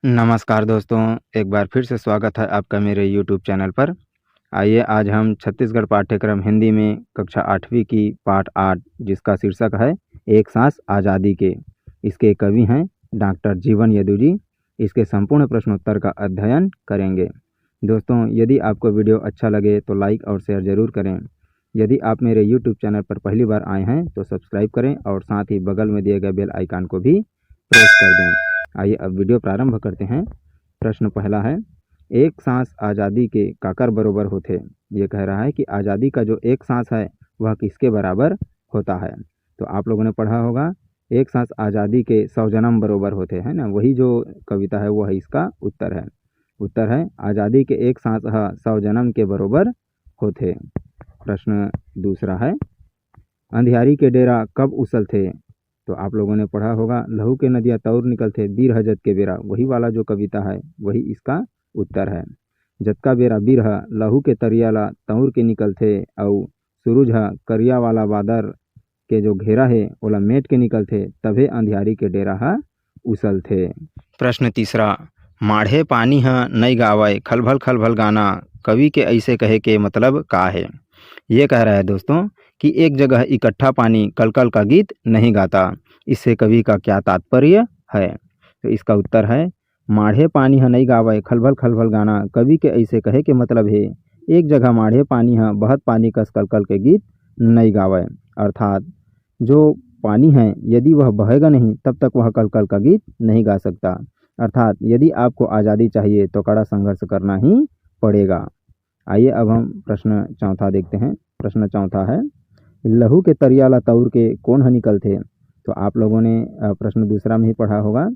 नमस्कार दोस्तों, एक बार फिर से स्वागत है आपका मेरे यूट्यूब चैनल पर। आइए आज हम छत्तीसगढ़ पाठ्यक्रम हिंदी में कक्षा 8वीं की पाठ 8 जिसका शीर्षक है एक सांस आज़ादी के। इसके कवि हैं डॉक्टर जीवन यदु जी। इसके संपूर्ण प्रश्नोत्तर का अध्ययन करेंगे। दोस्तों, यदि आपको वीडियो अच्छा लगे तो लाइक और शेयर ज़रूर करें। यदि आप मेरे यूट्यूब चैनल पर पहली बार आए हैं तो सब्सक्राइब करें और साथ ही बगल में दिए गए बेल आइकन को भी प्रेस कर दें। आइए अब वीडियो प्रारंभ करते हैं। प्रश्न पहला है, एक सांस आज़ादी के काकर बरोबर होते। ये कह रहा है कि आज़ादी का जो एक सांस है वह किसके बराबर होता है। तो आप लोगों ने पढ़ा होगा एक सांस आज़ादी के 100 जन्म बरोबर होते हैं ना, वही जो कविता है वह इसका उत्तर है। उत्तर है आज़ादी के एक सांस 100 जन्म के बरोबर होते। प्रश्न दूसरा है, अंधियारी के डेरा कब उसल थे। तो आप लोगों ने पढ़ा होगा लहू के नदिया तौर निकलते बीर ह जत के बेरा, वही वाला जो कविता है वही इसका उत्तर है। जतका बेरा बीर ह लहू के तरियाला तौर के निकलते और सूरज ह करिया वाला बादर के जो घेरा है ओला मेट के निकलते, तभे अंधियारी के डेरा ह उसल थे। प्रश्न तीसरा, माढ़े पानी ह नई गावय खलभल खलभल गाना, कवि के ऐसे कहे के मतलब का है। ये कह रहा है दोस्तों कि एक जगह इकट्ठा पानी कलकल का गीत नहीं गाता। इससे कवि का क्या तात्पर्य है। तो इसका उत्तर है माढ़े पानी ह नहीं गावय खलभल खलभल गाना, कवि के ऐसे कहे के मतलब है एक जगह माढ़े पानी ह बहत पानी कस कलकल के गीत नहीं गावय, अर्थात जो पानी है यदि वह बहेगा नहीं तब तक वह कलकल का गीत नहीं गा सकता। अर्थात यदि आपको आज़ादी चाहिए तो कड़ा संघर्ष करना ही पड़ेगा। आइए अब हम प्रश्न चौथा देखते हैं। प्रश्न चौथा है, लहू के तरियाला तौर के कौन ह निकलते। तो आप लोगों ने प्रश्न दूसरा में ही पढ़ा होगा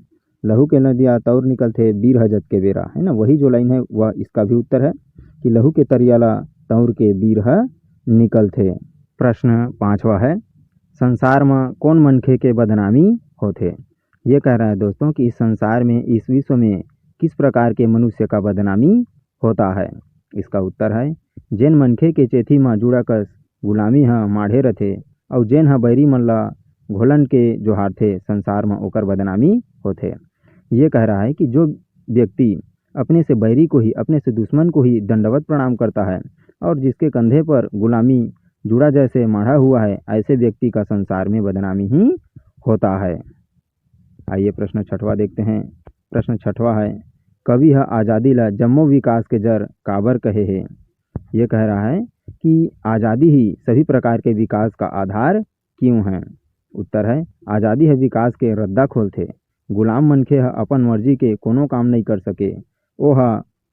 लहू के नदिया तौर निकलते बीर ह जत के बेरा, है ना, वही जो लाइन है वह इसका भी उत्तर है कि लहू के तरियाला तौर के बीर ह निकलते। प्रश्न पांचवा है, संसार में कौन मनखे के बदनामी होते। ये कह रहा है दोस्तों कि इस संसार में इस विश्व में किस प्रकार के मनुष्य का बदनामी होता है। इसका उत्तर है जेन मनखे के चेथी में जुड़ा कस गुलामी ह माढ़े रथे और जेन ह बैरी मन ला घोलन के जोहारथे संसार में ओकर बदनामी होथे। ये कह रहा है कि जो व्यक्ति अपने से बैरी को ही, अपने से दुश्मन को ही दंडवत प्रणाम करता है और जिसके कंधे पर गुलामी जुड़ा जैसे माढ़ा हुआ है, ऐसे व्यक्ति का संसार में बदनामी ही होता है। आइए प्रश्न छठवा देखते हैं। प्रश्न छठवा है, कवि ह आज़ादी ला जम्मो विकास के जड़ काबर कहे है। ये कह रहा है कि आज़ादी ही सभी प्रकार के विकास का आधार क्यों है। उत्तर है आज़ादी है विकास के रद्दा खोलथे। गुलाम मनखे ह अपन मर्जी के कोनो काम नहीं कर सके, ओह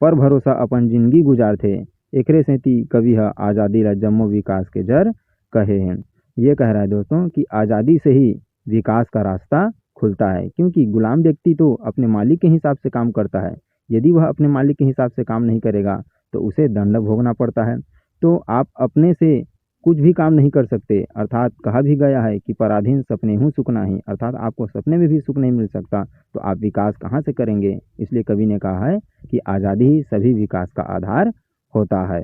पर भरोसा अपन जिंदगी गुजारथे। एकरे सेती कवि ह आज़ादी ला जम्मो विकास के जड़ कहे हैं। ये कह रहा है दोस्तों कि आज़ादी से ही विकास का रास्ता खुलता है, क्योंकि गुलाम व्यक्ति तो अपने मालिक के हिसाब से काम करता है। यदि वह अपने मालिक के हिसाब से काम नहीं करेगा तो उसे दंड भोगना पड़ता है। तो आप अपने से कुछ भी काम नहीं कर सकते। अर्थात कहा भी गया है कि पराधीन सपने हूँ सुख नहीं, अर्थात आपको सपने में भी सुख नहीं मिल सकता तो आप विकास कहाँ से करेंगे। इसलिए कवि ने कहा है कि आज़ादी ही सभी विकास का आधार होता है।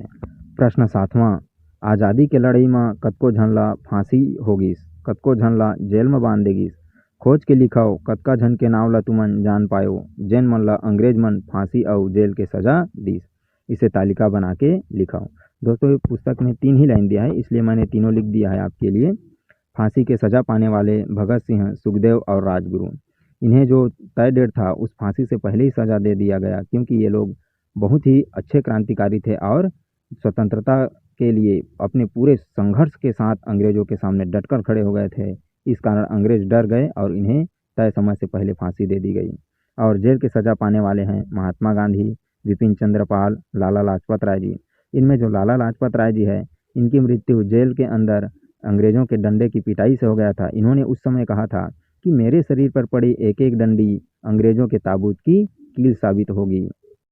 प्रश्न सातवां, आज़ादी के लड़ाई में कतको झन ला फांसी होगिस, कतको झन ला जेल में बांध देगिस। खोज के लिखाओ कतका झन के नाव ला तुमन जान पायो, जेन मन ला अंग्रेज मन फांसी और जेल के सजा दीस। इसे तालिका बना के लिखाओ। दोस्तों, ये पुस्तक में 3 ही लाइन दिया है, इसलिए मैंने तीनों लिख दिया है आपके लिए। फांसी के सज़ा पाने वाले भगत सिंह, सुखदेव और राजगुरु, इन्हें जो तय डेट था उस फांसी से पहले ही सज़ा दे दिया गया, क्योंकि ये लोग बहुत ही अच्छे क्रांतिकारी थे और स्वतंत्रता के लिए अपने पूरे संघर्ष के साथ अंग्रेज़ों के सामने डटकर खड़े हो गए थे। इस कारण अंग्रेज डर गए और इन्हें तय समय से पहले फांसी दे दी गई। और जेल की सज़ा पाने वाले हैं महात्मा गांधी, विपिन चंद्र पाल, लाला लाजपत राय जी। इनमें जो लाला लाजपत राय जी है, इनकी मृत्यु जेल के अंदर अंग्रेज़ों के डंडे की पिटाई से हो गया था। इन्होंने उस समय कहा था कि मेरे शरीर पर पड़ी एक एक डंडी अंग्रेज़ों के ताबूत की कील साबित होगी।